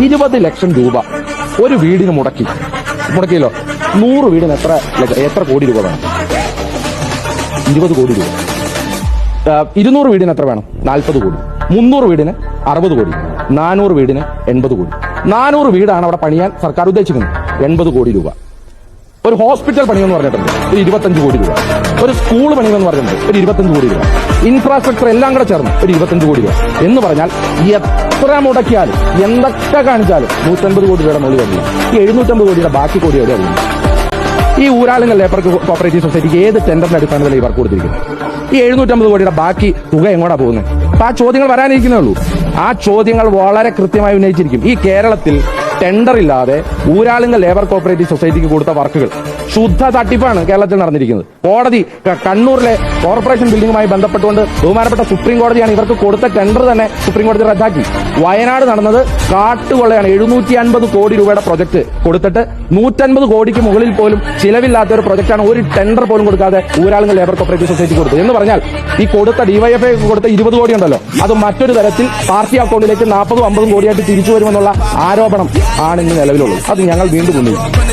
20 ലക്ഷം രൂപ ഒരു വീടിന് മുടക്കിയല്ലോ. 100 വീടിന് എത്ര കോടി രൂപ വേണം? 20 കോടി രൂപ. 200 വീടിന് എത്ര വേണം? 40 കോടി. 300 വീടിന് 60 കോടി. 400 വീടിന് 80 കോടി. 400 വീടാണ് അവിടെ പണിയാൻ സർക്കാർ ഉദ്ദേശിക്കുന്നത്. 80 കോടി രൂപ. ഒരു ഹോസ്പിറ്റൽ പണിയെന്ന് പറഞ്ഞിട്ടുണ്ട്, ഒരു 25 കോടി രൂപ. ഒരു സ്കൂൾ പണിയെന്ന് പറഞ്ഞിട്ടുണ്ട്, ഒരു 25 കോടി രൂപ. ഇൻഫ്രാസ്ട്രക്ചർ എല്ലാം കൂടെ ചേർന്ന് ഒരു 25 കോടി രൂപ. എന്ന് പറഞ്ഞാൽ എത്ര മുടക്കിയാലും എന്തൊക്കെ കാണിച്ചാലും 150 കോടി രൂപയുടെ മുകളിൽ വരില്ല. ഈ 750 കോടിയുടെ ബാക്കി കോടി എവിടെ അറിയില്ല. ഈ ഊരാളുങ്കൽ ലേബർ കോപ്പറേറ്റീവ് സൊസൈറ്റിക്ക് ഏത് ടെൻഡറിന്റെ അടിസ്ഥാനത്തിൽ ഇവർക്ക് കൊടുത്തിരിക്കുന്നത്? ഈ 750 കോടിയുടെ ബാക്കി തുക എങ്ങോട്ടാ പോകുന്നത്? അപ്പൊ ആ ചോദ്യങ്ങൾ വരാനിരിക്കുന്നേ ഉള്ളൂ. ആ ചോദ്യങ്ങൾ വളരെ കൃത്യമായി ഉന്നയിച്ചിരിക്കും. ഈ കേരളത്തിൽ ടെൻഡർ ഇല്ലാതെ ഊരാളുങ്കൽ ലേബർ കോപ്പറേറ്റീവ് സൊസൈറ്റിക്ക് കൊടുത്ത വർക്കുകൾ ശുദ്ധ തട്ടിപ്പാണ് കേരളത്തിൽ നടന്നിരിക്കുന്നത്. കോടതി കണ്ണൂരിലെ കോർപ്പറേഷൻ ബിൽഡിംഗുമായി ബന്ധപ്പെട്ടുകൊണ്ട് ബഹുമാനപ്പെട്ട സുപ്രീം കോടതിയാണ് ഇവർക്ക് കൊടുത്ത ടെൻഡർ തന്നെ സുപ്രീം കോടതി റദ്ദാക്കി. വയനാട് നടന്നത് കാട്ടുകൊള്ളയാണ്. 750 കോടി രൂപയുടെ പ്രൊജക്ട് കൊടുത്തിട്ട് 150 കോടിക്ക് മുകളിൽ പോലും ചിലവില്ലാത്ത ഒരു പ്രൊജക്ടാണ് ഒരു ടെൻഡർ പോലും കൊടുക്കാതെ ഊരാളുങ്കൽ ലേബർ കോപ്പറേറ്റീവ് സൊസൈറ്റി കൊടുത്തത്. എന്ന് പറഞ്ഞാൽ ഈ കൊടുത്ത ഡിവൈഎഫ്ഐ കൊടുത്ത 20 കോടി ഉണ്ടല്ലോ, അത് മറ്റൊരു തരത്തിൽ പാർട്ടി അക്കൗണ്ടിലേക്ക് 40-50 കോടിയായിട്ട് തിരിച്ചു വരുമെന്നുള്ള ആരോപണം ആണ് ഇന്ന് നിലവിലുള്ളത്. അത് ഞങ്ങൾ വീണ്ടും ഉന്നയിക്കും.